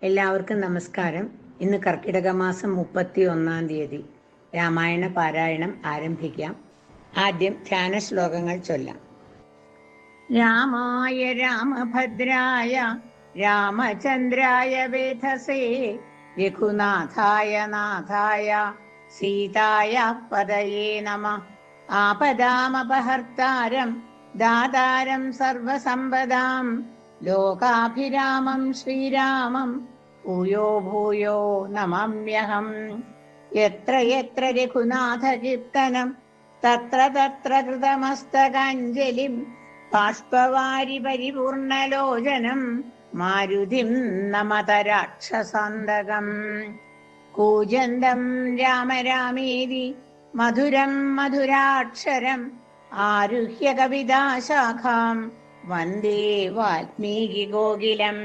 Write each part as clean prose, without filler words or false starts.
എല്ലാവർക്കും നമസ്കാരം. ഇന്ന് കർക്കിടക മാസം 31 രാമായണ പാരായണം ആരംഭിക്കാം. ആദ്യം ധ്യാന ശ്ലോകങ്ങൾ ചൊല്ലാം. രാമായ രാമഭദ്രായ രാമചന്ദ്രായ വേധസേ രഘുനാഥായ നാഥായ സീതായ പദയേ നമഃ. ആപദാമപഹർത്താരം ദാതാരം സർവസമ്പദാം ലോകാഭിരാമം ശ്രീരാമം ഭൂയോ ഭൂയോ നമാമ്യഹം. യത്ര യത്ര രഘുനാഥകീർത്തനം തത്ര തത്ര കൃതമസ്തകാഞ്ജലിം ബാഷ്പവാരി പരിപൂർണലോചനം മാരുതിം നമത രാക്ഷസാന്തകം. കൂജന്തം രാമ രാമേതി മധുരം മധുരാക്ഷരം ആരുഹ്യ കവിതാശാഖാം വന്ദേ വാൽമീകി ഗോകുലം.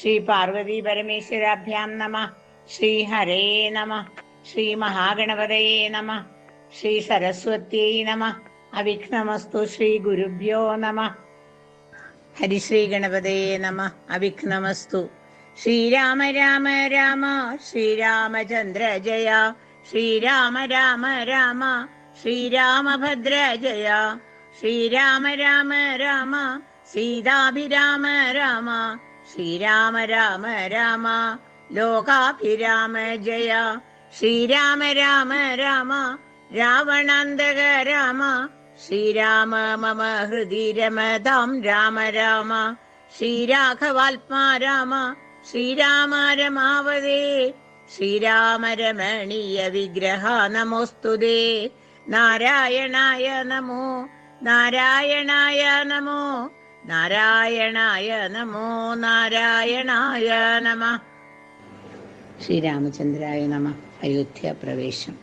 ശ്രീ പാർവതി പരമേശ്വരാഭ്യാം നമഃ. ശ്രീ ഹരേ നമഃ. ശ്രീ മഹാഗണപതയേ നമഃ. ശ്രീ സരസ്വത്യൈ നമഃ. അവിഘ്നമസ്തു. ശ്രീ ഗുരുഭ്യോ നമഃ. ഹരിശ്രീ ഗണപതയേ നമഃ. അവിഘ്നമസ്തു. ശ്രീരാമ രാമ രാമ ശ്രീരാമചന്ദ്ര ജയ. ശ്രീരാമ രാമ രാമ ശ്രീരാമഭദ്ര ജയ. ശ്രീരാമ രാമ രാമ സീതാഭിരാമ രാമ. ശ്രീരാമ രാമ രാമ ലോകാഭിരാമ ജയ. ശ്രീരാമ രാമ രാമ രാവണാന്തക രാമ. ശ്രീരാമ മമ ഹൃദി രമതാം രാമ രാമ. ശ്രീരാഘവാത്മാ രാമ. ശ്രീരാമ രമാവതേ. ശ്രീരാമ രമണീയ വിഗ്രഹ നമോസ്തുതേ. നാരായണായ നമോ നാരായണായ നമോ നാരായണായ നമോ നാരായണായ നമഃ. ശ്രീരാമചന്ദ്രായ നമഃ. അയോധ്യ പ്രവേശം.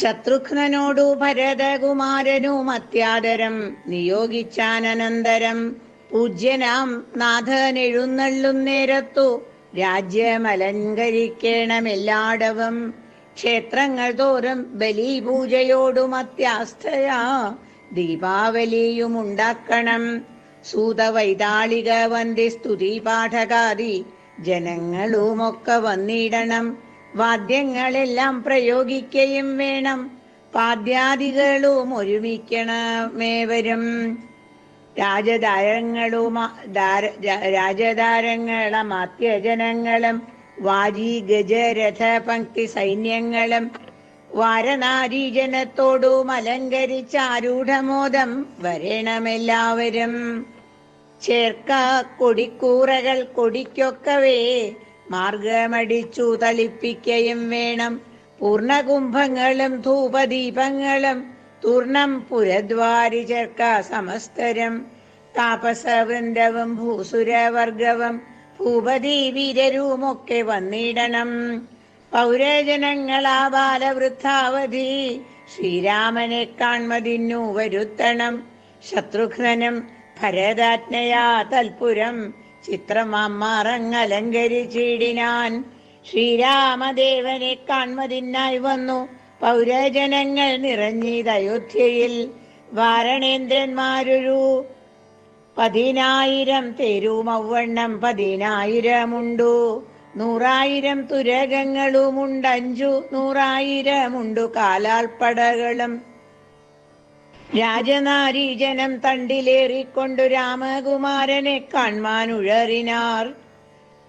ശത്രുഘ്നനോടു ഭരതകുമാരനും അത്യാദരം നിയോഗിച്ചാനന്തരം പൂജ്യനാം നാഥൻ എഴുന്നള്ളും നേരത്തു രാജ്യമലങ്കരിക്കണമെല്ലാടവും. ക്ഷേത്രങ്ങൾ തോറും ബലിപൂജയോടും അത്യാസ്ഥയാ ദീപാവലിയും ഉണ്ടാക്കണം. സൂതവൈതാളിക വന്ദി സ്തുതി പാഠകാദി ജനങ്ങളുമൊക്കെ വന്നിടണം. വാദ്യങ്ങളെല്ലാം പ്രയോഗിക്കുകയും വേണം. പാദ്യാദികളും ഒരുമിക്കണമേവരും. രാജതാരങ്ങളമാത്യജനങ്ങളും വാജി ഗജരഥ പങ്ക്തി സൈന്യങ്ങളും വാരനാരീജനത്തോടും അലങ്കരിച്ചാരൂഢമോദം വരണമെല്ലാവരും. ചേർക്ക കൊടിക്കൂറകൾ കൊടിക്കൊക്കവേ മാർഗമടിച്ചു തളിപ്പിക്കയും വേണം. പൂർണ്ണകുംഭങ്ങളും ധൂപദീപങ്ങളും തൂർണം പുരദ്വാരി ചേർക്ക സമസ്തരം. താപസവൃന്ദവും ഭൂസുരവർഗവും ഭൂപതി വീരരുമൊക്കെ വന്നിടണം. പൗരജനങ്ങളാ ബാലവൃദ്ധാവധി ശ്രീരാമനെ കാൺമതിന്നു വരുത്തണം. ശത്രുഘ്നനും ഭരതാജ്ഞയാ തൽപുരം ചിത്രമാറങ്ങലങ്കരിച്ചിടിനാൻ. ശ്രീരാമദേവനെ കാൺമതിനായി വന്നു പൗരജനങ്ങൾ നിറഞ്ഞിതയോധ്യയിൽ. വാരണേന്ദ്രന്മാരൊരു 10,000 തേരുമവണ്ണം 10,000 100,000 തുരകങ്ങളുമുണ്ട്. 500,000 കാലാൾപ്പടകളും. രാജനാരീജനം തണ്ടിലേറിക്കൊണ്ടു രാമകുമാരനെ കാൺമാൻ ഉഴറിനാർ.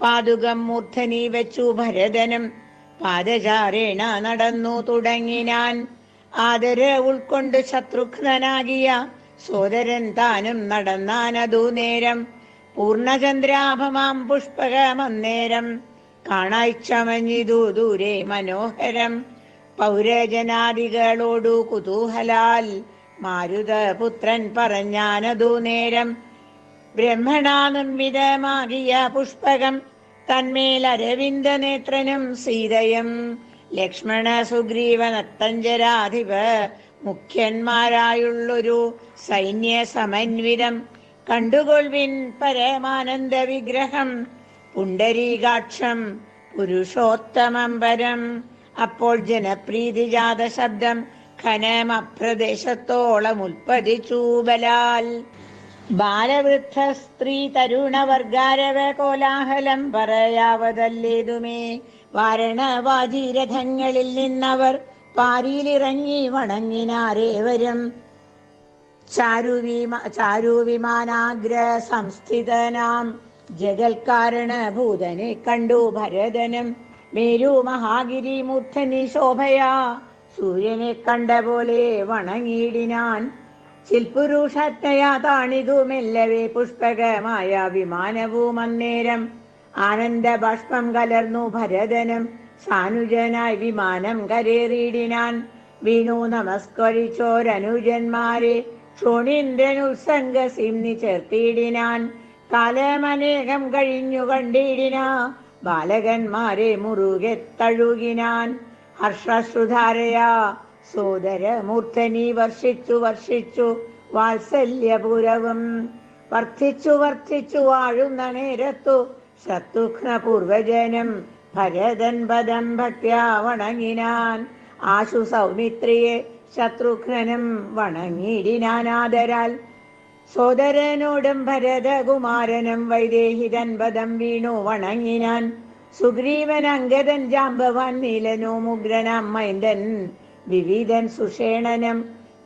പാതുകം മൂർധനി വെച്ചു ഭരതനും പാദചാരേണ നടന്നു തുടങ്ങിനാൻ. ആദര ഉൾക്കൊണ്ട് ശത്രുഘ്നനാകിയ സോദരൻ താനും നടന്നാനതു നേരം. പൂർണ്ണചന്ദ്രാഭമാം പുഷ്പകമന്നേരം കാണായ്ച്ചമഞ്ഞിതു ദൂരെ മനോഹരം. പൗരജനാദികളോടു കുതൂഹലാൽ മാരുതപുത്രൻ പറഞ്ഞാനതു നേരം. ബ്രഹ്മണാ നിർമ്മിതമാകിയ പുഷ്പകം തന്മേൽ അരവിന്ദ നേത്രനും സീതയും ലക്ഷ്മണ സുഗ്രീവ നക്തഞ്ചരാധിപ മുഖ്യന്മാരായുള്ളൊരു സൈന്യ സമന്വിതം. കണ്ടുകൊൾവിൻ പരമാനന്ദ വിഗ്രഹം പുണ്ടരീകാക്ഷം പുരുഷോത്തമം പരം. അപ്പോൾ ജനപ്രീതിജാത ശബ്ദം ഘനമപ്രദേശത്തോളം ഉൽപ്പതിച്ചു ബലാൽ. ബാലവൃദ്ധ സ്ത്രീ തരുണവർഗാരവ കോലാഹലം പറയാവതല്ലേതുമേ. വാരണവാജിരഥങ്ങളിൽ നിന്നവർ പാരിയിലിറങ്ങി വണങ്ങിനാരേവരും. ചാരുവിമാനാഗ്ര സംസ്ഥിതനാം ജഗൽക്കാരണഭൂതനെ കണ്ടു ഭരതനും. മേരു മഹാഗിരി മൂർധനി ശോഭയാ സൂര്യനെ കണ്ട പോലെ വണങ്ങിയിടിനാൻ. ചിൽപുരുഷാജ്ഞയാ താണിതു മെല്ലവേ പുഷ്പകമായ വിമാനവും അന്നേരം. ആനന്ദ ബാഷ്പം കലർന്നു ഭരതനും സാനുജനായി വിമാനം കരേറിയിടിനാൻ. വീണു നമസ്കരിച്ചോരനുജന്മാരെ ക്ഷോണീന്ദ്രൻ ഉത്സംഗസിംനി ചേർത്തിയിടിനാൻ. കാലമനേകം കഴിഞ്ഞു കണ്ടിടിന ബാലകന്മാരെ മുറുകെ തഴുകിനാൻ. ഹർഷശ്രുധാരയാ സോദരമൂർധനി വർഷിച്ചു വാത്സല്യപൂരവും. വർദ്ധിച്ചു വാഴുന്ന നേരത്തു ശത്രുഘ്ന പൂർവജനം ഭരതൻ പദം ഭക്ത്യാ വണങ്ങിനാൻ. ആശു സൗമിത്രിയെ ശത്രുഘ്നനും വണങ്ങിയിടിനാനാദരാൽ. സോദരനോടും ഭരതകുമാരനും വൈദേഹിതൻ പദം വീണു വണങ്ങിനാൻ. സുഗ്രീവൻ അംഗദൻ ജാമ്പവാൻ നീലനോ മുഗ്രനാം മൈന്ദൻ വിവിധൻ സുഷേണനം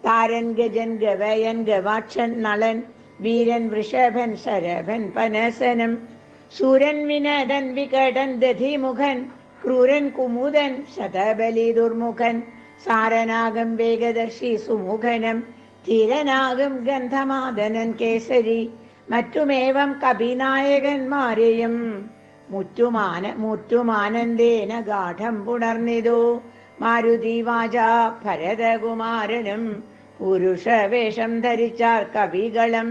താരൻ ഗജൻ ഗവയൻ ഗവാക്ഷൻ നളൻ വീരൻ വൃഷഭൻ ശരഭൻ പനസനം ശൂരൻ വിനദൻ വികടൻ ദധിമുഖൻ ക്രൂരൻ കുമുദൻ ശതബലി ദുർമുഖൻ സാരനാഗം വേഗദർശി സുമുഖനം ധീരനാഗം ഗന്ധമാദനൻ കേസരി മറ്റുമേവം കവിനായകന്മാരെയും മുറ്റുമാനന്ദേന ഗാഠം പുണർന്നിതു. മാരുതി വാച ഭരതകുമാരനും പുരുഷവേഷം ധരിച്ചാർ കവികളും.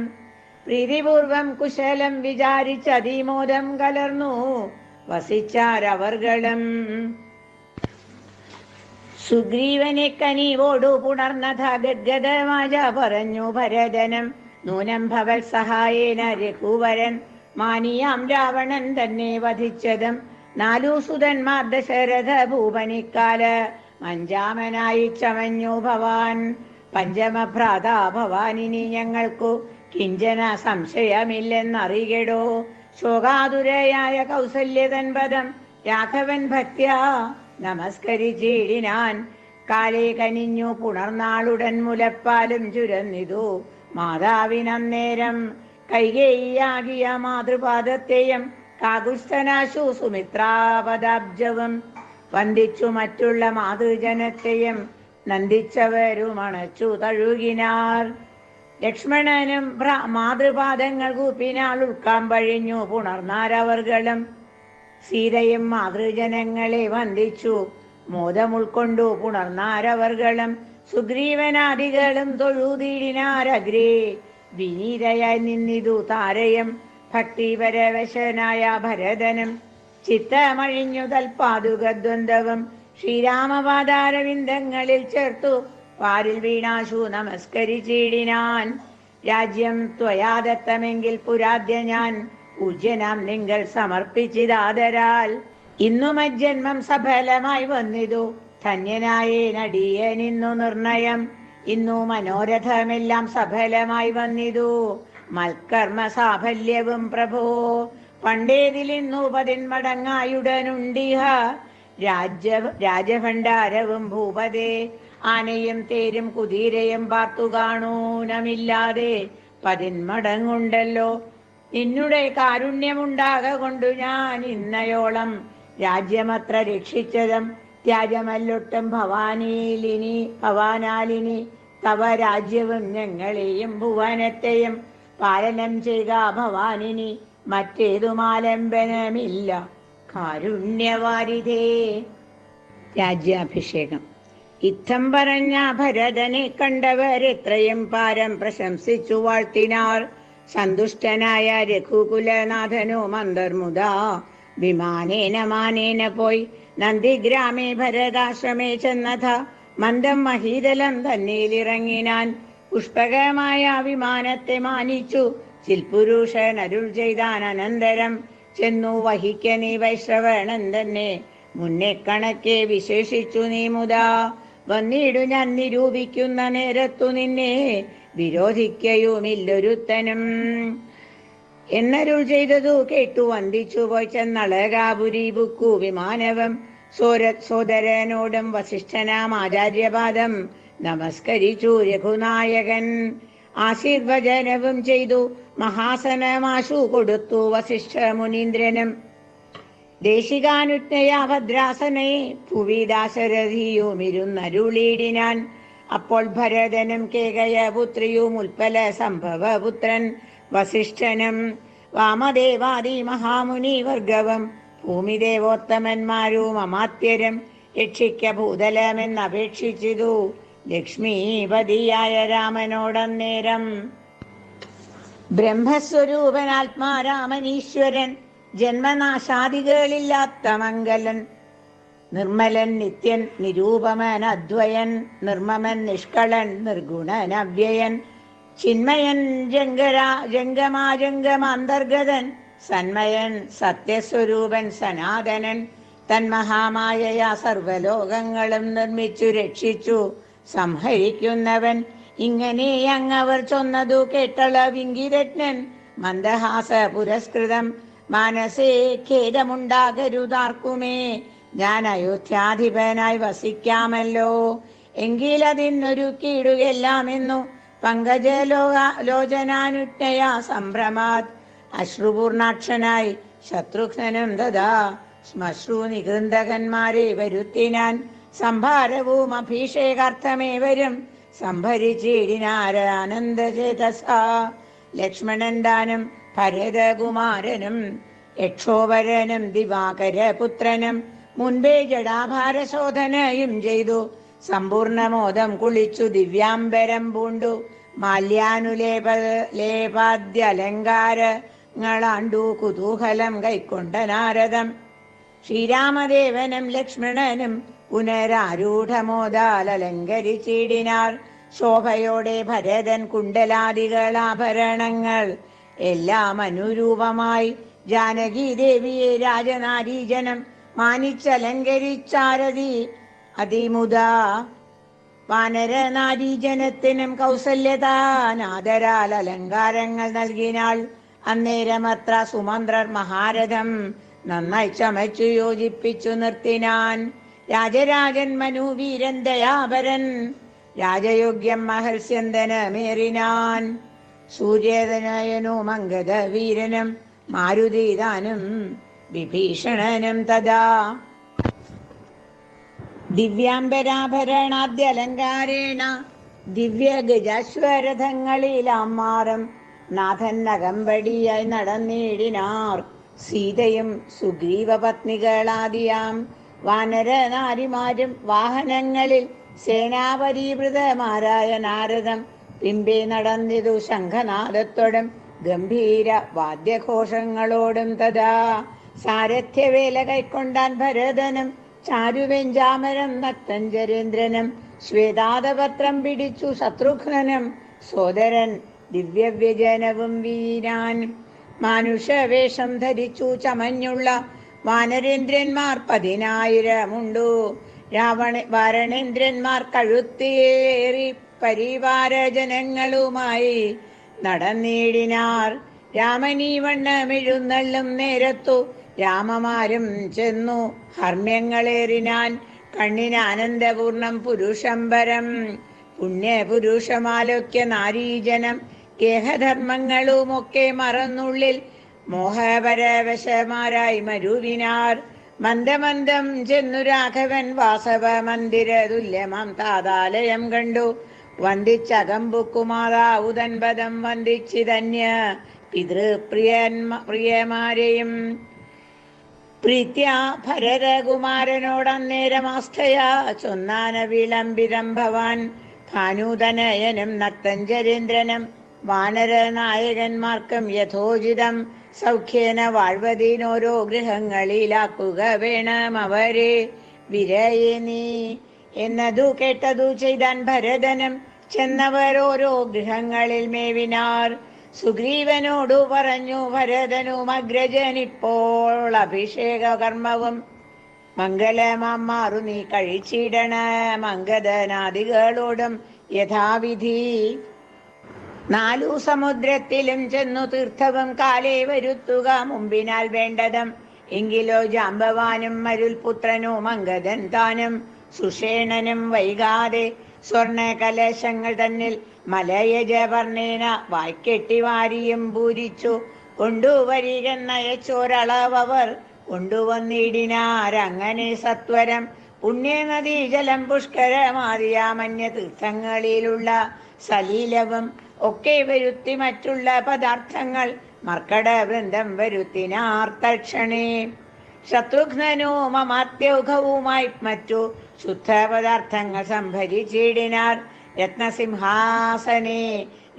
പ്രീതിപൂർവം കുശലം വിചാരിച്ചതിമോദം കലർന്നു വസിച്ചാരവർകളും. സുഗ്രീവനെ കനിവോടു പുണർന്നഥ ഗദ്ഗദവാച പറഞ്ഞു ഭരതനും. നൂനം ഭവൽ സഹായേന രഘുവരൻ മാനിയാം രാവണൻ തന്നെ വധിച്ചതും. 4 സുതന്മാർ ദശരഥ ഭൂപനിക്കാല മഞ്ചാമനായി ചമഞ്ഞു ഭവാൻ. പഞ്ചമഭ്രാതാ ഭവാനിനി ഞങ്ങൾക്കു കിഞ്ചന സംശയമില്ലെന്നറികടോ. ശോകാതുരയായ കൗസല്യതൻ പദം രാഘവൻ ഭക്ത്യാ നമസ്കരിച്ചിടിനാൻ. കാലേ കനിഞ്ഞു പുണർനാളുടൻ മുലപ്പാലും ചുരന്നിതു മാതാവിനന്നേരം. കൈകേയിയാകിയ മാതൃപാദത്തെയും കാകുസ്ഥനാശു സുമിത്രാപദാബ്ജവും വന്ദിച്ചു മറ്റുള്ള മാതൃജനത്തെയും നന്ദിച്ചവരുമണച്ചു തഴുകിനാർ. ലക്ഷ്മണനും മാതൃപാദങ്ങൾ കൂപ്പിനാൾ ഉൾക്കാമ്പഴിഞ്ഞു പുണർന്നാരവർകളും. സീതയും മാതൃജനങ്ങളെ വന്ദിച്ചു മോദം ഉൾക്കൊണ്ടു പുണർന്നാരവർകളും. സുഗ്രീവനാദികളും തൊഴുതിടിനാരഗ്രേ വിനീതയായി നിന്നിതു താരയും. ഭക്തിപരവശനായ ഭരതനും ചിത്തമഴിഞ്ഞു തൽപാതുകദ്വന്ദ്വം ശ്രീരാമപാദാരവിന്ദങ്ങളിൽ ചേർത്തു പാരിൽ വീണാശു നമസ്കരിച്ചിടിനാൻ. രാജ്യം ത്വയാദത്തമെങ്കിൽ പുരാദ്യ ഞാൻ പൂജ്യനാം നിങ്ങൾ സമർപ്പിച്ചിതാദരാൽ. ഇന്നു മജ്ജന്മം സഫലമായി വന്നിതു ധന്യനായേ നടിയനിന്നു നിർണയം. ഇന്നു മനോരഥമെല്ലാം സഫലമായി വന്നിതു മൽക്കർമ്മ സാഫല്യവും പ്രഭോ. പണ്ടേതിലിന്നു 10 മടങ്ങായുടനുണ്ടിഹ രാജഭണ്ഡാരവും ഭൂപതേ. ആനയും തേരും കുതിരയും പാർത്തു കാണൂനമില്ലാതെ 10 മടങ്ങുണ്ടല്ലോ. നിന്നുടെ കാരുണ്യമുണ്ടാക കൊണ്ടു ഞാൻ ഇന്നയോളം രാജ്യമത്ര രക്ഷിച്ചതും. ത്യാജമല്ലൊട്ടും ഭവാനാലിനി തവ രാജ്യവും ഞങ്ങളെയും ഭുവനത്തെയും പാലനം ചെയ്യുക ഭവാനിനി. മറ്റേതുമാലംബനമില്ല കാരുണ്യവാരിധേ. രാജ്യാഭിഷേകം. ഇത്തം പറഞ്ഞ ഭരതനെ കണ്ടവരെത്രയും പാരം പ്രശംസിച്ചു വാഴ്ത്തിനാർ. സന്തുഷ്ടനായ രഘുകുലനാഥനോ മന്ദർമുദാ വിമാനേന മാനേന പോയി നന്ദിഗ്രാമേ ഭരതാശ്രമേ ചെന്നഥ. മന്ദം മഹീതലം തന്നീലിറങ്ങിനാൻ. പുഷ്പകമായ വിമാനത്തെ മാനിച്ചു ചിൽപുരുഷൻ അരുൾ ചെയ്താൻ. അനന്തരം ചെന്നു വഹിക്ക നീ വൈശ്രവണൻ തന്നെ. മുന്നേ കണക്കെ വിശേഷിച്ചു നീ മുതാ. വന്നിടു ഞാൻ നിരൂപിക്കുന്ന നേരത്തു നിന്നെ വിരോധിക്കയുമില്ലൊരുത്തനും. എന്നരുൾ ചെയ്തതു കേട്ടു വന്ദിച്ചു പോയി ചെന്നളകാപുരി ബുക്കു വിമാനവം സോദരനോടും വസിഷ്ഠനാം ആചാര്യപാദം നമസ്കരിച്ചു രഘുനായകൻ. ആശീർവചനവും ചെയ്തു മഹാസനമാശു കൊടുത്തു വസിഷ്ഠ മുനീന്ദ്രനും. ദേശികാനുജ്ഞയാ ഭദ്രാസനെ ഭുവി ദാശരഥിയുമിരുന്നരുളീടിനാൻ. അപ്പോൾ ഭരതനും കേകയപുത്രിയും ഉൽപ്പല സംഭവപുത്രൻ വസിഷ്ഠനും വാമദേവാദി മഹാമുനി വർഗവും ഭൂമിദേവോത്തമന്മാരും അമാത്യരും രക്ഷിക്ക ഭൂതലമെന്നപേക്ഷിച്ചിതു ലക്ഷ്മീപതിയായ രാമനോടന്നേരം. ബ്രഹ്മസ്വരൂപനാത്മാരാമനീശ്വരൻ ജന്മനാശാദികളില്ലാത്ത മംഗലൻ നിർമ്മലൻ നിത്യൻ നിരൂപമൻ അദ്വയൻ നിർമ്മമൻ നിഷ്കളൻ നിർഗുണൻ അവ്യയൻ ചിന്മയൻ ജംഗമാജംഗമാന്തർഗതൻ സന്മയൻ സത്യസ്വരൂപൻ സനാതനൻ തന്മഹാമായയാ സർവലോകങ്ങളും നിർമ്മിച്ചു രക്ഷിച്ചു സംഹരിക്കുന്നവൻ. ഇങ്ങനെ അങ്ങവർ ചൊന്നതു കേട്ടളവിങ്കിരജ്ഞൻ മന്ദഹാസ പുരസ്കൃതം. മനസ്സേ ഖേദമുണ്ടാകരുതാർക്കുമേ, ഞാൻ അയോധ്യാധിപനായി വസിക്കാമല്ലോ. എങ്കിലതിനൊരുക്കിയിടുകയെല്ലാമെന്നു പങ്കജലോചനാനുജ്ഞയാ സംഭ്രമാത് അശ്രുപൂർണാക്ഷനായി ശത്രുഘ്നനും തഥാ ശ്മശ്രു നികൃന്ദകന്മാരെ വരുത്തിനാൻ. സംഭാരവും അഭിഷേകാർത്ഥമേവരും സംഭരിച്ചിടിനാരാനന്ദചേതസ. ലക്ഷ്മണൻ ദാനം ഭരതകുമാരനും യക്ഷോവരനും ദിവാകരപുത്രനും മുൻപേ ജടാഭാരശോധനയും ചെയ്തു സമ്പൂർണമോദം കുളിച്ചു ദിവ്യാംബരം പൂണ്ടു മാല്യാനുലേപാദ്യലങ്കാരങ്ങളാണ്ടു കുതൂഹലം കൈക്കൊണ്ട നാരദം. ശ്രീരാമദേവനും ലക്ഷ്മണനും പുനരാരൂഢമോദാൽ അലങ്കരിച്ചിടിനാർ. ശോഭയോടെ ഭരതൻ കുണ്ടലാദികളാഭരണങ്ങൾ എല്ലാം അനുരൂപമായി ജാനകി ദേവിയെ രാജനാരീജനം മാനിച്ചലങ്കരിച്ചാരതി അതിമുദാ. വാനരനാരീജനത്തിനും കൗസല്യതാനാദരാൽ അലങ്കാരങ്ങൾ നൽകിനാൾ. അന്നേരമത്ര സുമന്ത്രർ മഹാരഥം നന്നായി ചമച്ചു യോജിപ്പിച്ചു നിർത്തിനാൻ. രാജരാജൻ മനുവീരൻ ദയാപരൻ രാജയോഗ്യം മഹർസ്യന്തനമേറിനാൻ. സൂര്യോദയനും അംഗദ വീരനും മാരുതിദാനും വിഭീഷണനും തഥാ ദിവ്യാംബരാഭരണാദ്യലങ്കാരേണ ദിവ്യഗജാശ്വരഥങ്ങളിലാം മാറും നാഥൻ അകമ്പടിയായി നടന്നിടിനാർ. സീതയും സുഗ്രീവപത്നികളാദിയാം വാനരനാരിമാരും വാഹനങ്ങളിൽ സേനാപരീവൃതമാരായ നാരദം പിമ്പേ നടന്നിതു ശംഖനാദത്തോടും ഗംഭീര വാദ്യഘോഷങ്ങളോടും തഥാ. സാരഥ്യവേല കൈക്കൊണ്ടാൻ ഭരതനും ചാരുവെഞ്ചാമരം നക്തഞ്ചരേന്ദ്രനും ശ്വേതാദപത്രം പിടിച്ചു ശത്രുഘ്നനും സോദരൻ ദിവ്യവ്യജനവും വീരാൻ. മാനുഷവേഷം ധരിച്ചു ചമഞ്ഞുള്ള വാനരേന്ദ്രന്മാർ 10,000 വാരണേന്ദ്രന്മാർ കഴുത്തേറി പരിവാരജനങ്ങളുമായി നടന്നിടിനാർ. രാമനീവണ്ണമെഴുന്നള്ളും നേരത്തു രാമമാരും ചെന്നു ഹർമ്മ്യങ്ങളേറിനാൻ. കണ്ണിന് ആനന്ദപൂർണം പുരുഷംബരം പുണ്യപുരുഷമാലോക്യ നാരീജനം ഗേഹധർമ്മങ്ങളുമൊക്കെ മറന്നുള്ളിൽ മോഹപരവശമാരായി മരുവിനാർ. മന്ദമന്ദം ചെന്നു രാഘവൻ വാസവ മന്ദിര തുല്യമാം താതാലയം കണ്ടു വന്ദിച്ചകമ്പുക്കുമാതാവുതൻപദം വന്ദിച്ചിതന്യ പിതൃപ്രിയമാരെയും പ്രീത്യ ഭരതകുമാരനോടന്നേരമാസ്ഥയാ ചൊന്നാന വിളംബിതം ഭവാൻ. ഭാനുതനയനും നക്തഞ്ചരേന്ദ്രനും വാനരനായകന്മാർക്കും യഥോചിതം സൗഖ്യേന വാഴ്വതീനോരോ ഗൃഹങ്ങളിലാക്കുക വേണം അവരെ വിരയെ നീ എന്നതു കേട്ടതു ചെയ്താൻ ഭരതനും. ചെന്നവരോരോ ഗൃഹങ്ങളിൽ മേവിനാർ. സുഗ്രീവനോടു പറഞ്ഞു ഭരതനും അഗ്രജനിപ്പോൾ അഭിഷേക കർമ്മവും മംഗളമാറു നീ കഴിച്ചിടണ മംഗദനാദികളോടും യഥാവിധി. നാലു സമുദ്രത്തിലും ചെന്നു തീർത്ഥവും കാലേ വരുത്തുക മുമ്പിനാൽ വേണ്ടതും. എങ്കിലോ ജാമ്പവാനും മരുൽപുത്രനും അംഗദൻ താനും സുഷേണനും വൈകാതെ സ്വർണ കലശങ്ങൾ തന്നിൽ മലയജവർണ്ണേന വായ്ക്കെട്ടി വാരിയും പൂരിച്ചു കൊണ്ടുവരികെന്നയച്ചോരളവർ കൊണ്ടുവന്നിടിനാരങ്ങനെ സത്വരം. പുണ്യനദീജലം പുഷ്കരമാതിയാമന്യ തീർത്ഥങ്ങളിലുള്ള സലീലവും ഒക്കെ വരുത്തി മറ്റുള്ള പദാർത്ഥങ്ങൾ മർക്കട വൃന്ദം വരുത്തിനാർ തൽക്ഷണേ. ശത്രുഘ്നനും അമാത്യൗഘവുമായി മറ്റു ശുദ്ധ പദാർത്ഥങ്ങൾ സംഭരിച്ചിടിനാർ. രത്നസിംഹാസനെ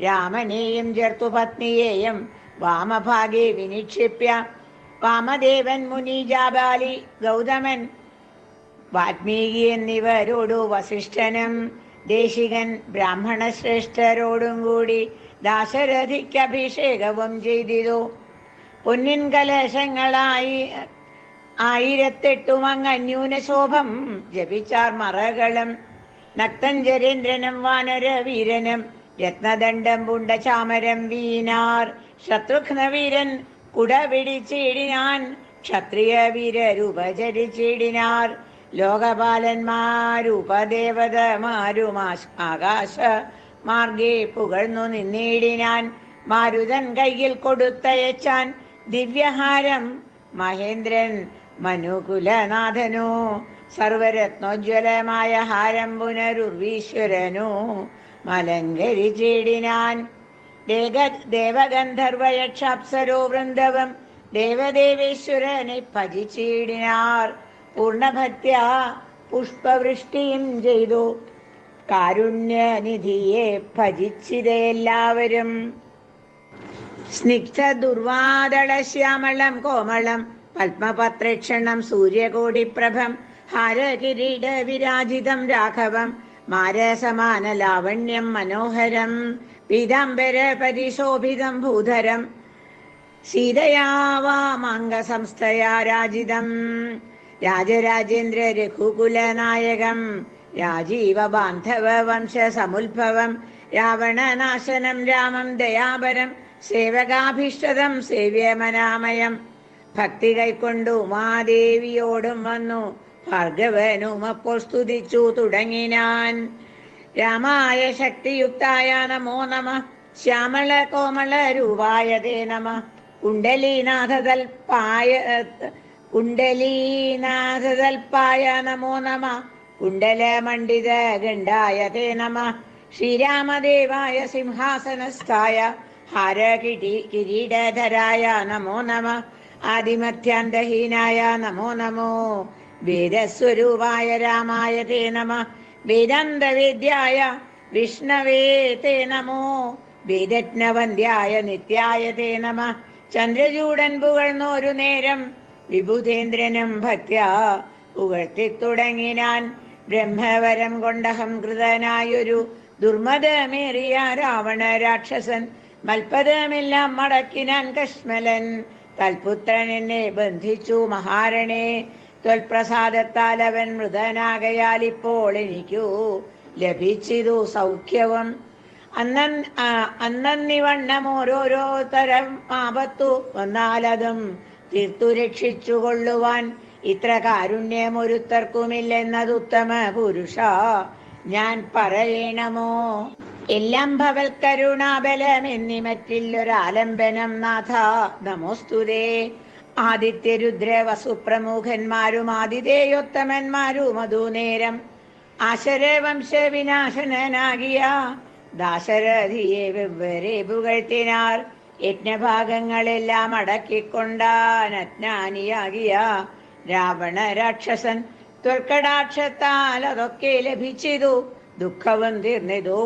രാമനെയും ചേർത്തു പത്നിയെയും വാമഭാഗെ വിനിക്ഷിപ്യ വാമദേവൻ മുനിജാബാലി ഗൗതമൻ വാൽമീകി എന്നിവരോടു വസിഷ്ഠനും ദേശികൻ ബ്രാഹ്മണ ശ്രേഷ്ഠരോടും കൂടി ദാശരഥിക്ക് അഭിഷേകവും ചെയ്തിതു. പൊന്നിൻ കലശങ്ങളായി 1008 അന്യൂനശോഭം ജപിച്ചാർ മറകളും. നക്തഞ്ചരേന്ദ്രനും വാനരവീരനും രത്നദണ്ഡം പൂണ്ട ചാമരം വീണാർ. ശത്രുഘ്നവീരൻ കുട പിടിച്ചിടിനാൻ ക്ഷത്രിയ വീരരുപചരിച്ചിടിനാർ. ലോകപാലന്മാരുപദേവതമാരും ആകാശ മാർഗേ പുകഴ്ന്നു നിന്നിടിനാൻ. മാരുതൻ കയ്യിൽ കൊടുത്തയച്ചാൻ ദിവ്യഹാരം മഹേന്ദ്രൻ മനുകുലനാഥനോ. സർവരത്നോജ്വലമായ ഹാരം പുനരുർവീശ്വരനോ മലങ്കരിച്ചിടിനാൻ. ദേവഗന്ധർവയക്ഷാപ്സരോ വൃന്ദവം ദേവദേവേശ്വരനെ ഭജിച്ചിടിനാർ. പൂർണ്ണഭക്ത്യാ പുഷ്പവൃഷ്ടിയും ചെയ്തു കാരുണ്യനിധിയെ ഭജിച്ചിതെല്ലാവരും. സ്നിഗ്ധ ദുർവാദള ശ്യാമളം കോമളം പത്മപത്രക്ഷണം സൂര്യകോടിപ്രഭം ഹാരകിരീട വിരാജിതം രാഘവം മാരസമാന ലാവണ്യം മനോഹരം പീതാംബര പരിശോഭിതം ഭൂധരം സീതയാവാമംഗസംസ്ഥയാ രാജിതം രാജരാജേന്ദ്ര രഘുകുലനായകം രാജീവ ബാന്ധവ വംശ സമുത്ഭവം രാവണനാശനം രാമം ദയാപരം സേവകാഭീഷ്ടതം സേവ്യമനാമയം. ഭക്തി കൈക്കൊണ്ടു ഉമാദേവിയോടും വന്നു ഭാർഗവനും അപ്പോൾ സ്തുതിച്ചു തുടങ്ങിനാൻ. രാമായ ശക്തിയുക്തായ നമോ നമ ശ്യാമള കോമള രൂപായ തേ നമ കുണ്ടലീനാഥതൽപായ നമോ നമ കുണ്ടലമണ്ഡിത ഗണ്ഡായ തേ നമ ശ്രീരാമദേവായ സിംഹാസനസ്ഥായ കിരീടധരായ നമോ നമ ആദിമധ്യാന്തഹീനായ നമോ നമോ വേദസ്വരൂപായ രാമായ തേ നമ വേദാന്തവേദ്യായ വിഷ്ണവേ തേ നമോ വേദജ്ഞവന്ദ്യായ നിത്യായ തേ നമ. ചന്ദ്രചൂടൻ പുകഴ്ന്നൊരു നേരം വിബുധേന്ദ്രനും ഭക്ത്യാ പുകഴ്ത്തിത്തുടങ്ങിനാൻ. ബ്രഹ്മവരം കൊണ്ടഹം കൃതനായൊരു ദുർമതമേറിയ രാവണ രാക്ഷസൻ മൽപദമെല്ലാം മടക്കിനാൻ കശ്മലൻ. തൽപുത്രൻ എന്നെ ബന്ധിച്ചു മഹാരണേ ത്വൽപ്രസാദത്താൽ അവൻ മൃതനാകയാൽ ഇപ്പോൾ എനിക്കു ലഭിച്ചിതു സൗഖ്യവും. അന്നിവണ്ണം ഓരോരോ തരം ആപത്തു വന്നാലതും തീർത്തു രക്ഷിച്ചു കൊള്ളുവാൻ ഇത്ര കാരുണ്യം ഒരുത്തർക്കുമില്ലെന്നതുത്തമ പുരുഷ ഞാൻ പറയണമോ. എല്ലാം ഭവൽ കരുണാബലമെന്നി മറ്റില്ലൊരാലംബനം നാഥ നമോസ്തുതേ. ആദിത്യരുദ്ര വസുപ്രമുഖന്മാരും ആതിഥേയോത്തമന്മാരും അതുനേരം ആശരവംശ വിനാശനാകിയ ദാശരഥിയെ വെവ്വേറെ പുകഴ്ത്തിനാർ. യജ്ഞഭാഗങ്ങളെല്ലാം അടക്കിക്കൊണ്ടാൻ അജ്ഞാനിയാകിയ രാവണ രാക്ഷസൻ ത്വൽക്കടാക്ഷത്താൽ അതൊക്കെ ലഭിച്ചിതു ദുഃഖവും തീർന്നിതു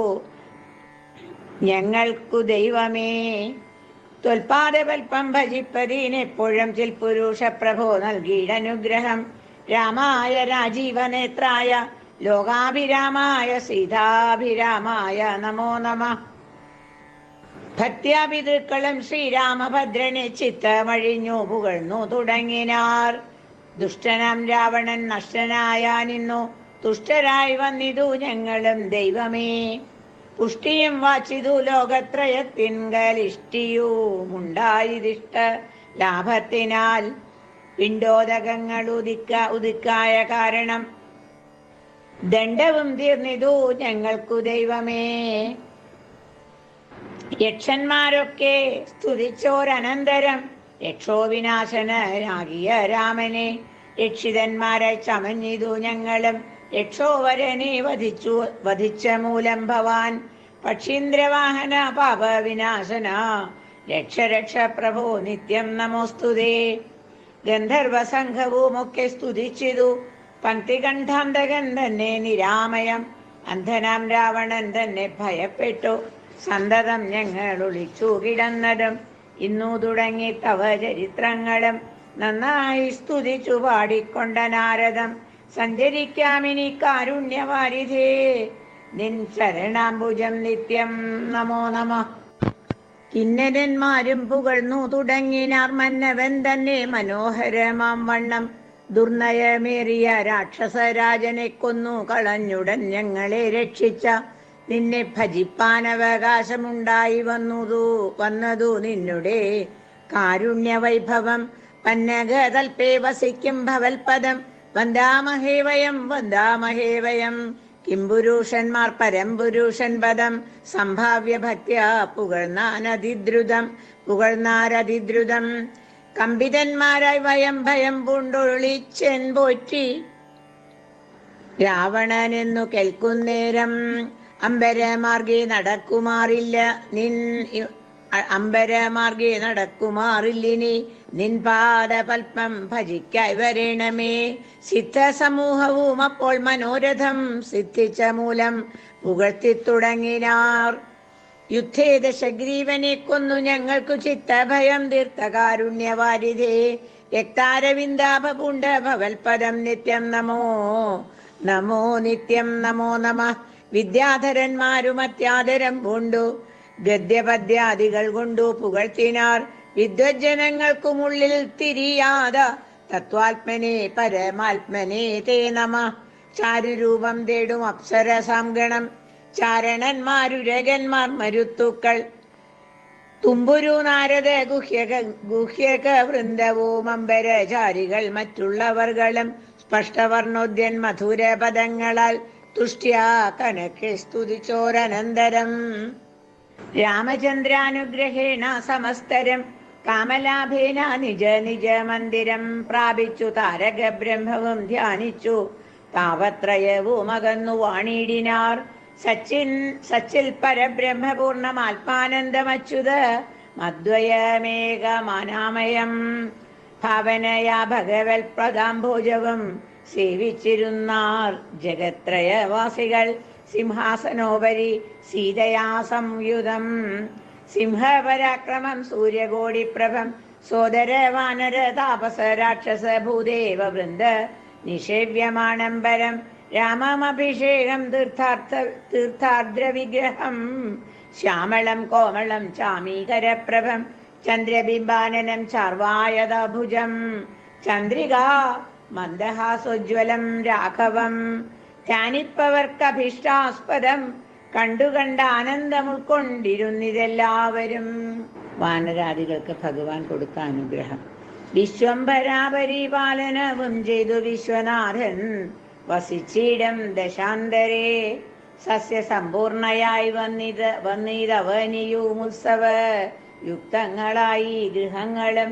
ഞങ്ങൾക്കു ദൈവമേ. ത്വൽപാദപൽപ്പം ഭജിപ്പതിനെപ്പോഴും ചിൽപുരുഷ പ്രഭോ നൽകിയിടനുഗ്രഹം. രാമായ രാജീവനേത്രായ ലോകാഭിരാമായ സീതാഭിരാമായ നമോ നമ. ഭക്ത്യാപിതൃക്കളും ശ്രീരാമഭദ്രനെ ചിത്തമഴിഞ്ഞു പുകഴ്ന്നു തുടങ്ങിനാർ. ദുഷ്ടനാം രാവണൻ നഷ്ടനായ നിന്നു തുഷ്ടരായി വന്നിതു ഞങ്ങളും ദൈവമേ. പുഷ്ടിയും വാച്ചിതു ലോകത്രയത്തിൻകലിഷ്ടിയുമുണ്ടായതിഷ്ട ലാഭത്തിനാൽ പിണ്ടോദകങ്ങൾ ഉദിക്കായ കാരണം ദണ്ഡവും തീർന്നിതു ഞങ്ങൾക്കു ദൈവമേ. യക്ഷന്മാരൊക്കെ സ്തുതിച്ചോരനന്തരം യക്ഷോവിനാശനാകിയ രാമനെ രക്ഷിതന്മാരായി ചമഞ്ഞിതു ഞങ്ങളും. യക്ഷോവരനെ വധിച്ച മൂലം ഭവാൻ പക്ഷീന്ദ്രവാഹന പാപവിനാശന രക്ഷ രക്ഷ പ്രഭോ നിത്യം നമോസ്തുതേ. ഗന്ധർവസംഘവുമൊക്കെ സ്തുതിച്ചിതു പങ്ക്തികണ്ഠാന്തകൻ തന്നെ നിരാമയം. അന്ധനാം രാവണൻ തന്നെ ഭയപ്പെട്ടു സന്തതം ഞങ്ങൾ ഒളിച്ചു കിടന്നതും. ഇന്നു തുടങ്ങി തവ ചരിത്രങ്ങളും നന്നായി സ്തുതിച്ചു പാടിക്കൊണ്ട നാരദം. സഞ്ചരിക്കാമിനി കാരുണ്യവാരിധേ നിൻ ശരണാംബുജം നിത്യം നമോ നമഃ. കിന്നരന്മാരും പുകഴ്ന്നു തുടങ്ങിനാർ മന്നവൻ തന്നെ മനോഹരമാം വണ്ണം. ദുർനയമേറിയ രാക്ഷസരാജനെ കൊന്നു കളഞ്ഞുടൻ ഞങ്ങളെ രക്ഷിച്ച നിന്നെ ഭജിപ്പാൻ അവകാശമുണ്ടായി വന്നതു നിന്നുടെ കാരുണ്യവൈഭവം. പന്നഗതൽപേ വസിക്കും ഭവൽപദം വന്ദാമഹേ വയം. കിംപുരുഷന്മാർ പരംപുരുഷൻ പദം സംഭാവ്യ ഭക്ത്യാ പുകഴ്ന്നാരതിദ്രുതം. കമ്പിതന്മാരായി വയം ഭയം പൂണ്ടൊളിച്ചെൻ പോറ്റി രാവണനെന്നു കേൾക്കുന്നേരം അംബരമാർഗേ നടക്കുമാറില്ലിനി നിൻ പാദപൽപ്പം ഭജിക്കായി വരണമേ. സിദ്ധസമൂഹവും അപ്പോൾ മനോരഥം സിദ്ധിച്ച മൂലം പുകഴ്ത്തി തുടങ്ങിനാർ. യുദ്ധേ ദശഗ്രീവനെ കൊന്നു ഞങ്ങൾക്കു ചിത്തഭയം തീർത്ത കാരുണ്യവാരിധേ. രക്താരവിന്ദാഭ പൂണ്ട ഭവൽപദം നിത്യം നമോ നിത്യം നമോ നമഃ. വിദ്യാധരന്മാരും അത്യാദരം പൂണ്ടു ഗദ്യപദ്യാദികൾ കൊണ്ടു പുകഴ്ത്തിനാർ. വിദ്വജ്ജനങ്ങൾക്കുമുള്ളിൽ തിരിയാത തത്വാത്മനെ പരമാത്മനെ തേ നമ. ചാരുരൂപം തേടും അപ്സരസാംഗണം ചാരണന്മാരുരകന്മാർ മരുത്തുക്കൾ തുമ്പുരു നാരദ ഗുഹ്യക വൃന്ദവും അംബരചാരികൾ മറ്റുള്ളവർകളും സ്പഷ്ടവർണോദ്യൻ മധുര പദങ്ങളാൽ തുഷ്ട്യാ കനക്കെ സ്തുതിച്ചോരനന്തരം. രാമചന്ദ്രാനുഗ്രഹേണ സമസ്തരം കാമലാഭേന നിജ മന്ദിരം പ്രാപിച്ചു. താരക ബ്രഹ്മവും ധ്യാനിച്ചു താവത്രയവും അകന്നു വാണിടിനാർ. സച്ചിൽ പരബ്രഹ്മപൂർണമാത്മാനന്ദമച്യുത മദ്വയമേകമാനാമയം ഭാവനയാ ഭഗവൽ പ്രദാംഭോജവും സേവിച്ചിരുന്നാർ ജഗത്രയവാസികൾ. സിംഹാസനോപരി സീതയാ സംയുതം സിംഹപരാക്രമം സൂര്യകോടിപ്രഭം സോദര വാനര താപസ രാക്ഷസ ഭൂദേവ വൃന്ദ നിഷേവ്യമാണംബരം. രാമമഭിഷേകം തീർത്ഥാർദ്ര വിഗ്രഹം ശ്യാമളം കോമളം ചാമീകരപ്രഭം ചന്ദ്രബിംബാനനം ചാർവായതഭുജം ചന്ദ്രികാ മന്ദഹാസോജ്വലം രാഘവം. ധ്യാനിപ്പവർക്കഭിഷ്ടാസ്പദം കണ്ടുകണ്ട ആനന്ദം ഉൾക്കൊണ്ടിരുന്നിതെല്ലാവരും. വാനരാദികൾക്ക് ഭഗവാൻ കൊടുത്ത അനുഗ്രഹം. വിശ്വംഭരാപരിപാലനവും ചെയ്തു വിശ്വനാഥൻ വസിച്ചിടം ദശാന്തരേ. സസ്യസമ്പൂർണയായി വന്നിതവനിയും ഉത്സവ യുക്തങ്ങളായി ഗൃഹങ്ങളും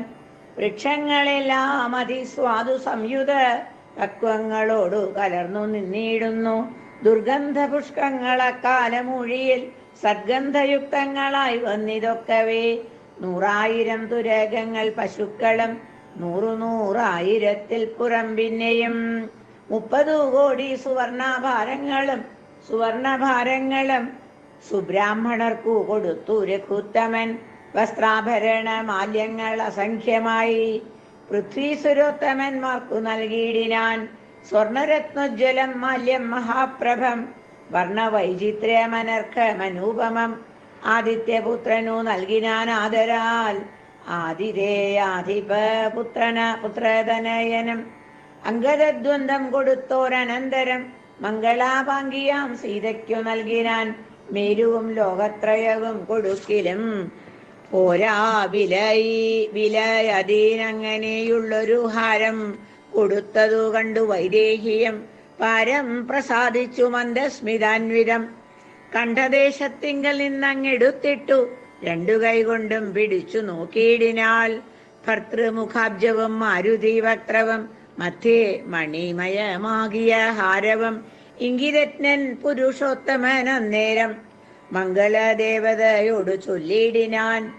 വൃക്ഷങ്ങളെല്ലാം അതിസ്വാദു സംയുത തത്വങ്ങളോടു കലർന്നു നിന്നിടുന്നു. ദുർഗന്ധ പുഷ്കങ്ങളക്കാലമൂഴിയിൽ സദ്ഗന്ധയുക്തങ്ങളായി വന്നിതൊക്കവേ. 100,000 തുരകങ്ങൾ പശുക്കളും 100,000 പുറം പിന്നെയും 30 കോടി സുവർണഭാരങ്ങളും സുബ്രാഹ്മണർക്കു കൊടുത്തു രഘുത്തമൻ. വസ്ത്രാഭരണ മാല്യങ്ങൾ അസംഖ്യമായി പൃഥ്വീസുരോത്തമന്മാർക്കു നൽകിയിടിനാൻ. സ്വർണരത്നോജ്വലം മാല്യം മഹാപ്രഭം വർണ്ണവൈചിത്ര്യമനർഘമനൂപമം ആദിത്യപുത്രനു നൽകിനാൻ ആദരാൽ. ആതിരേയാധിപ പുത്രതനയനം അംഗദദ്വന്ദ്ം കൊടുത്തോരനന്തരം മംഗളാപാങ്കിയാം സീതയ്ക്കു നൽകിനാൻ. മേരുവും ലോകത്രയവും കൊടുക്കിലും പോരാ വിലയതീനങ്ങനെയുള്ളൊരു ഹാരം കൊടുത്തതു കണ്ടു വൈദേഹിയം പാരം പ്രസാദിച്ചു മന്ദസ്മിതാൻവിതം. കണ്ഠദേശത്തിങ്കൽ നിന്നങ്ങെടുത്തിട്ടു രണ്ടു കൈകൊണ്ടും പിടിച്ചു നോക്കിയിടിനാൾ. ഭർത്തൃമുഖാബ്ജവും മാരുതി വക്രവും മധ്യേ മണിമയമാകിയ ഹാരവും ഇംഗിരത്നൻ പുരുഷോത്തമൻ അന്നേരം മംഗളദേവതയോട് ചൊല്ലിയിടിനാൻ.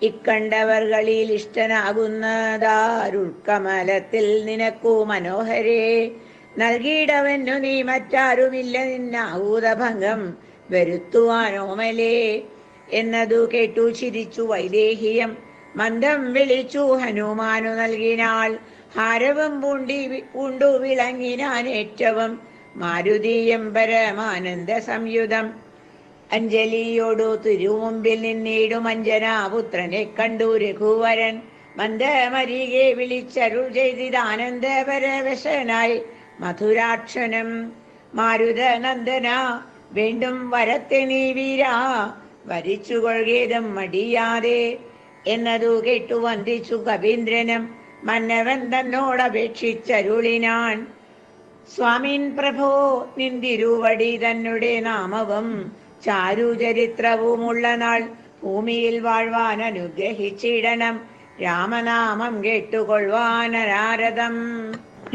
ഇക്കണ്ടവർകളിൽ ഇഷ്ടനാകുന്നതാരുൾക്കമലത്തിൽ നിനക്കു മനോഹരേ, നൽകിയിടവന്നു നീ മറ്റാരുമില്ല നിന്നാഹൂതഭംഗം വരുത്തുവാനോമലേ. എന്നതു കേട്ടു ചിരിച്ചു വൈദേഹിയം മന്ദം വിളിച്ചു ഹനുമാനു നൽകിനാൾ. ഹാരവും പൂണ്ടു വിളങ്ങിനാൻ ഏറ്റവും മാരുതീയം പരമാനന്ദ സംയുതം. അഞ്ജലിയോടു തിരുമുമ്പിൽ നിന്നീടും അഞ്ജനാപുത്രനെ കണ്ടു രഘുവരൻ മന്ദമരികെ വിളിച്ചരുൾ ചെയ്തിതാനന്ദപരവശനായി മധുരാക്ഷനം. മാരുതനന്ദന വീണ്ടും വരത്തെ നീ വീരാ, വരിച്ചുകൊള്ളുകേതും മടിയാതെ. എന്നതു കേട്ടു വന്ദിച്ചു കവീന്ദ്രനും മന്നവൻ തന്നോടപേക്ഷിച്ചരുളിനാൻ. സ്വാമിൻ പ്രഭോ, നിന്തിരുവടി തന്നെ നാമവും ചാരുചരിത്രവുമുള്ള നാൾ ഭൂമിയിൽ വാഴ്വാൻ അനുഗ്രഹിച്ചിടണം. രാമനാമം കേട്ടുകൊള്ളുവാനരാരതം.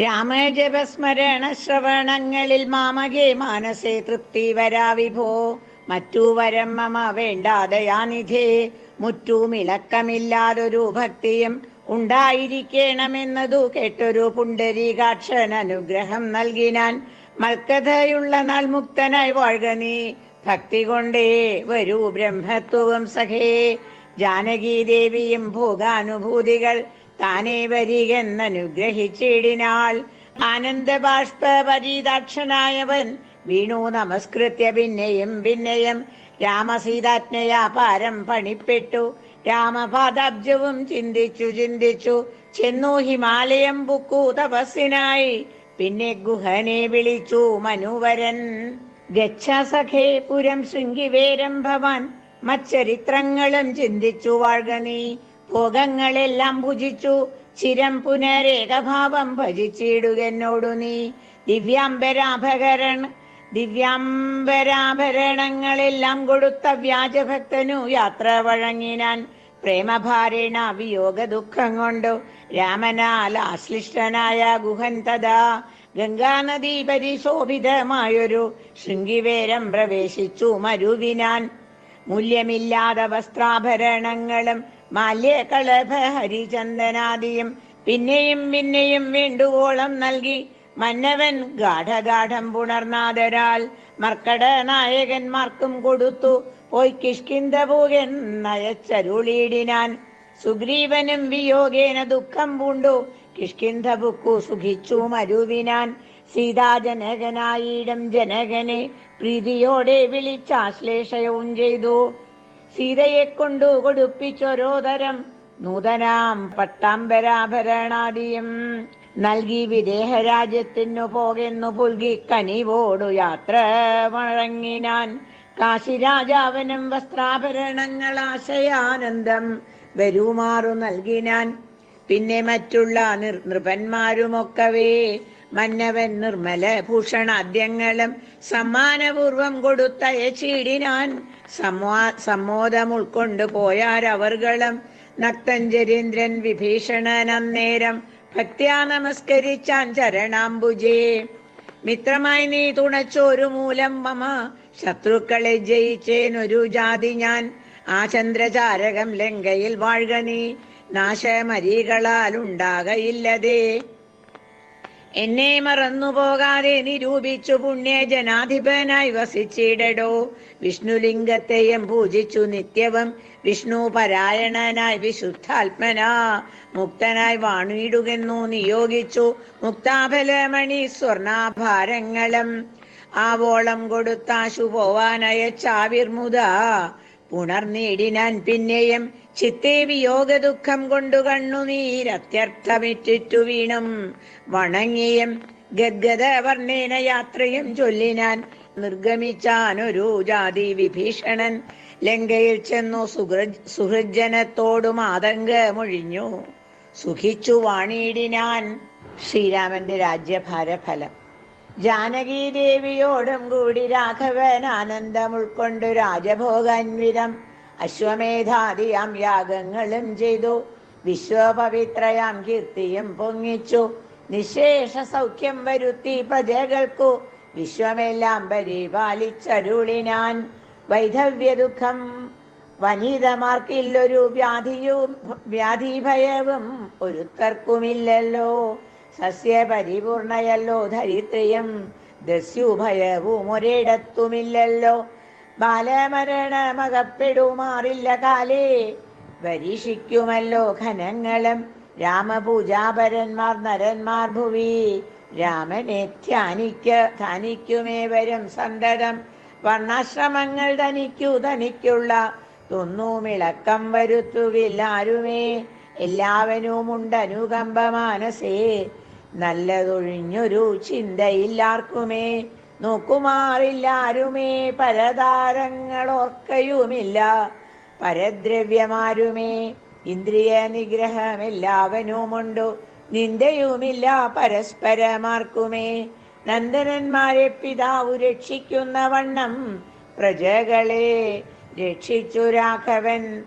രാമജപസ്മരണ ശ്രവണങ്ങളിൽ മാമകേ മാനസേ തൃപ്തി വരാ വിഭോ. മറ്റു വരം മമ വേണ്ടാതയാനിധേ, മുറ്റുമിളക്കമില്ലാതൊരു ഭക്തിയും ഉണ്ടായിരിക്കണമെന്നതു കേട്ടൊരു പുണ്ടരീകാക്ഷൻ അനുഗ്രഹം നൽകിനാൻ. മൽക്കഥയുള്ള നാൾ മുക്തനായി വാഴ്ക നീ, ഭക്തി കൊണ്ടേ വരൂ ബ്രഹ്മത്വവും സഖേ. ജാനകീ ദേവിയും ഭോഗാനുഭൂതികൾ താനേ വരികെന്നനുഗ്രഹിച്ചിടിനാൾ. ആനന്ദബാഷ്പരീതാക്ഷനായവൻ വീണു നമസ്കൃത്യ പിന്നെയും രാമസീതാജ്ഞയാ പാരം പണിപ്പെട്ടു. രാമപാദാബ്ജവും ചിന്തിച്ചു ചെന്നു ഹിമാലയം പുക്കു തപസ്സിനായി. പിന്നെ ഗുഹനെ വിളിച്ചു മനുവരൻ. ഗച്ഛ സഖേ പുരം ശൃംഗിവേരം ഭവാൻ, മച്ചരിത്രങ്ങളും ചിന്തിച്ചു വാഴ്ക നീ. ഭോഗങ്ങളെല്ലാം ഭുജിച്ചു ചിരം പുനരേകഭാവം ഭജിച്ചിടുകെന്നോടു നീ. ദിവ്യാംബരാഭരണങ്ങളെല്ലാം കൊടുത്ത വ്യാജഭക്തനു യാത്ര വഴങ്ങിനാൻ. പ്രേമഭാരേണ വിയോഗ ദുഃഖം കൊണ്ടു രാമനാൽ ആശ്ലിഷ്ടനായ ഗുഹൻ തഥാ ഗംഗാനദീ പരിശോഭിതമായൊരു ശൃംഗിവേരം പ്രവേശിച്ചു മരുവിനാൻ. മൂല്യമില്ലാതെ വസ്ത്രാഭരണങ്ങളും മാല്യകളഭ ഹരിചന്ദനാദിയും പിന്നെയും വേണ്ടുവോളം നൽകി മന്നവൻ ഗാഠഗാഠം പുണർനാദരാൽ മർക്കട നായകന്മാർക്കും കൊടുത്തു പോയി കിഷ്കിന്ധ പോകെന്നയച്ചരുളിയിടിനാൻ. സുഗ്രീവനും വിയോഗേന ദുഃഖം പൂണ്ടു കിഷ്കിന്ധ പുക്കു സുഖിച്ചു മരുവിനാൻ. സീതാജനകനായിടം ജനകനെ പ്രീതിയോടെ വിളിച്ചാശ്ലേഷയവും ചെയ്തു. സീതയെ കൊണ്ടു കൊടുപ്പിച്ചോരോതരം നൂതനാം പട്ടാംബരാഭരണാദിയും നൽകി വിദേഹരാജ്യത്തിനു പോകെന്നു പുൽകി കനിവോടു യാത്ര വഴങ്ങിനാൻ. കാശിരാജാവനും വസ്ത്രാഭരണങ്ങൾ ആശയാനന്ദം വരുമാറു നൽകിനാൻ. പിന്നെ മറ്റുള്ള നൃപന്മാരുമൊക്കവേ മന്നവൻ നിർമ്മല ഭൂഷണാദ്യങ്ങളും സമ്മാനപൂർവം കൊടുത്തയച്ചിടിനാൻ. സമ്മോദം ഉൾക്കൊണ്ടു പോയാരവർകളും നക്തഞ്ചരീന്ദ്രൻ വിഭീഷണൻ അന്നേരം ഭക്ത്യാ നമസ്കരിച്ചാൻ ചരണാംബുജേ. മിത്രമായി നീ തുണച്ചോരു മൂലം മമ ശത്രുക്കളെ ജയിച്ചേനൊരു ജാതി ഞാൻ. ആ ചന്ദ്രചാരകം ലങ്കയിൽ വാഴ്ക നീ, നാശമരീകളാൽ ഉണ്ടാകയില്ലതേ. എന്നെ മറന്നുപോകാതെ നിരൂപിച്ചു പുണ്യ ജനാധിപനായി വസിച്ചിടടോ. വിഷ്ണുലിംഗത്തെയും പൂജിച്ചു നിത്യവും വിഷ്ണു പരായണനായി വിശുദ്ധാത്മനാ മുക്തനായി വാണിടുകെന്നു നിയോഗിച്ചു. മുക്താഫലമണി സ്വർണാഭാരങ്ങളും ആവോളം കൊടുത്താശു പോവാനയച്ചാവിർമുത പുണർനീടിനാൻ. പിന്നെയും ചിത്തേ വിയോഗ ദുഃഖം കൊണ്ടു കണ്ണുനീരത്യർത്ഥമിറ്റിറ്റു വീണും വണങ്ങിയും ഗദ്ഗദ വർണ്ണേന യാത്രയും ചൊല്ലിനാൻ. നിർഗമിച്ചാനൊരു ജാതി വിഭീഷണൻ ലങ്കയിൽ ചെന്നു സുഹൃജനത്തോടും ആതങ്കമൊഴിഞ്ഞു സുഖിച്ചു വാണിയിടിനാൻ. ശ്രീരാമന്റെ രാജ്യഭാരഫലം. ജാനകീദേവിയോടും കൂടി രാഘവൻ ആനന്ദം ഉൾക്കൊണ്ടു രാജഭോഗാൻവിതം അശ്വമേധാദിയാം യാഗങ്ങളും ചെയ്തു വിശ്വപവിത്രയാം കീർത്തിയും പൊങ്ങിച്ചു നിശേഷ സൗഖ്യം വരുത്തി പ്രജകൾക്കു വിശ്വമെല്ലാം പരിപാലിച്ചരുളിനാൻ. വൈധവ്യ ദുഃഖം വനിതമാർക്കില്ലൊരു വ്യാധിഭയവും ഒരുത്തർക്കുമില്ലല്ലോ. സസ്യപരിപൂർണയല്ലോ ധരിത്രിയും ദസ്യുഭയവും ഒരിടത്തുമില്ലല്ലോ. ബാലമരണമകപ്പെടുമാറില്ല കാലേ വരിഷിക്കുമല്ലോ ഘനങ്ങളും. രാമപൂജാപരന്മാർ നരന്മാർ ഭുവി രാമനെ ധ്യാനിക്കുമേവരും സന്തതം. വർണ്ണാശ്രമങ്ങൾ തനിക്കുള്ള തൊന്നുമിളക്കം വരുത്തുകില്ലാരുമേ. എല്ലാവനും ഉണ്ടനുകമ്പ മാനസേ നല്ലതൊഴിഞ്ഞൊരു ചിന്തയില്ലാർക്കുമേ. നോക്കുമാറില്ലാരുമേ പരതാരങ്ങളോർക്കയുമില്ല പരദ്രവ്യമാരുമേ. ഇന്ദ്രിയ നിഗ്രഹം എല്ലാവനുമുണ്ടു നിന്ദയുമില്ല പരസ്പരമാർക്കുമേ. നന്ദനന്മാരെ പിതാവ് രക്ഷിക്കുന്ന വണ്ണം പ്രജകളെ രക്ഷിച്ചു രാഘവൻ.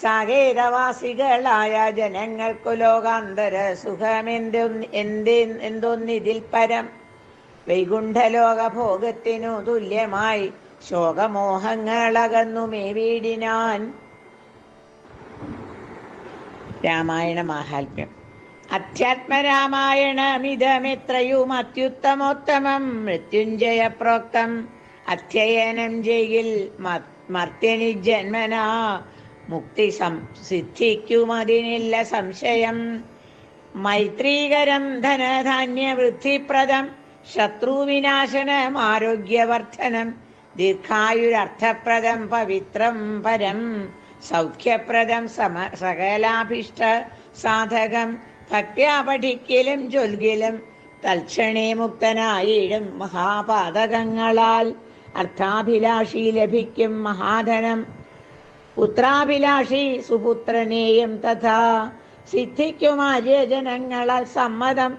സാകേതവാസികളായ ജനങ്ങൾക്കു ലോകാന്തര സുഖമെന്തൊന്നിതിൽ പരം. വൈകുണ്ഠലോകഭോഗത്തിനു തുല്യമായി ശോകമോഹങ്ങളകന്നുമേ വീടിനാൻ. രാമായണ മാഹാത്മ്യം. അധ്യാത്മരാമായണമിതമെത്രയും അത്യുത്തമോത്തമം മൃത്യുഞ്ജയ പ്രോക്തം. അധ്യയനം ചെയ്യിൽ മർത്യനി ജന്മനാ മുക്തി സിദ്ധിക്കുമതിനില്ല സംശയം. മൈത്രീകരം ധനധാന്യ വൃദ്ധിപ്രദം ശത്രുവിനാശനം ആരോഗ്യവർദ്ധനം. ദീർഘായുരർത്ഥപ്രദം പവിത്രം പരം സൗഖ്യപ്രദം സകലാഭിഷ്ട സാധകം. ഭക്ത്യാ പഠിക്കലും ചൊൽകിലും തൽക്ഷണേ മുക്തനായിടും മഹാപാതകങ്ങളാൽ. അർത്ഥാഭിലാഷി ലഭിക്കും മഹാധനം പുത്രാഭിലാഷി സുപുത്രനെയും തഥാ. സിദ്ധിക്കും ആര്യജനങ്ങളാൽ സമ്മതം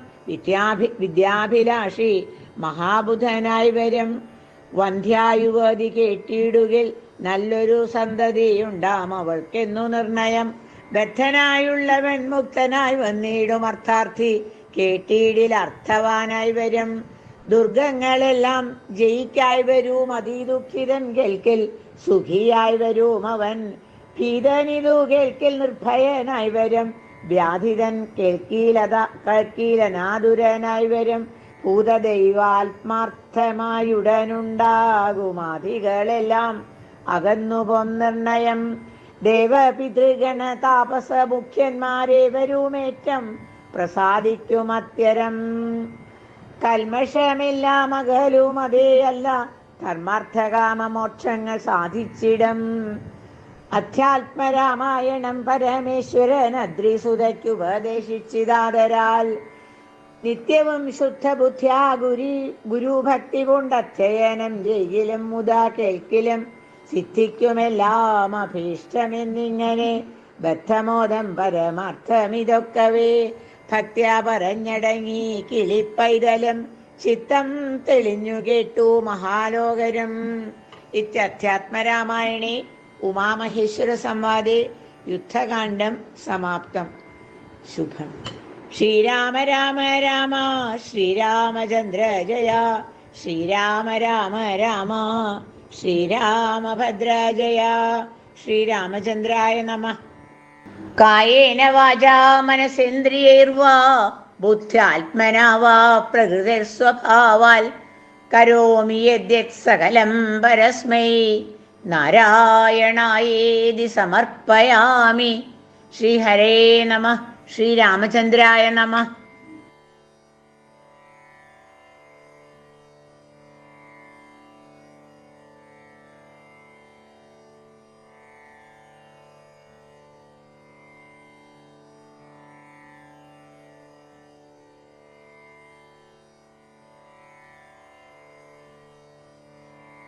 വിദ്യാഭിലാഷി മഹാബുധനായി വരും. വന്ധ്യായുവതി കേട്ടിടുകിൽ നല്ലൊരു സന്തതിയുണ്ടാം അവൾക്കെന്നു നിർണയം. ബദ്ധനായുള്ളവൻ മുക്തനായി വന്നിടും അർത്ഥാർത്ഥി കേട്ടിടിൽ അർത്ഥവാനായി വരും. ദുർഗങ്ങളെല്ലാം ജയിക്കായി വരും അതിദുഃഖിതൻ കേൾക്കിൽ സുഖിയായി വരും അവൻ. ഭീതനിതു കേൾക്കിൽ നിർഭയനായി വരും. വ്യാധിതൻ കേൾക്കീലനാതുരനായി വരും. ഭൂതദൈവാത്മാർത്ഥമായുടനുണ്ടാകുമാധികളെല്ലാം അകന്നുപോം നിർണയം. ദേവപിതൃഗണ താപസ മുഖ്യന്മാരേവരുമേറ്റം പ്രസാദിക്കുമത്യരം. കൽമഷമെല്ലാം അകലും അതേയല്ല ധർമാർത്ഥകാമമോക്ഷങ്ങൾ സാധിച്ചിടും. അധ്യാത്മരാമായണം പരമേശ്വരൻ അദ്രിസുതയ്ക്കുപദേശിച്ചിതാതരാൽ. നിത്യവും ശുദ്ധബുദ്ധ്യാ ഗുരുഭക്തി കൊണ്ടധ്യയനം ചെയ്യിലും മുതാ കേൾക്കിലും സിദ്ധിക്കുമെല്ലാം അഭീഷ്ടമെന്നിങ്ങനെ. ബദ്ധമോദം പരമാർത്ഥമിതൊക്കവേ ഭക്ത്യാ പറഞ്ഞടങ്ങി കിളിപ്പൈതലും ചിത്തം തെളിഞ്ഞു കേട്ടു മഹാലോകരും. ഇത്യധ്യാത്മരാമായണേ ഉമാമഹേശ്വര സംവാദേ യുദ്ധകാണ്ഡം സമാപ്തം. ശുഭം. ശ്രീരാമ രാമ രാമ ശ്രീരാമചന്ദ്ര ജയ. ശ്രീരാമ രാമ രാമ ശ്രീരാമഭദ്ര ജയ. ശ്രീരാമചന്ദ്രായ നമഃ. കായേന വാചാ മനസേന്ദ്രിയൈർവാ ബുദ്ധ്യാത്മനാ വാ പ്രകൃതിർസ്വഭാവാൽ കരോമി യദ്യത് സകലം പരസ്മൈ നാരായണായേതി സമർപ്പയാമി. ശ്രീഹരേ നമഃ. ശ്രീരാമചന്ദ്രായ നമഃ.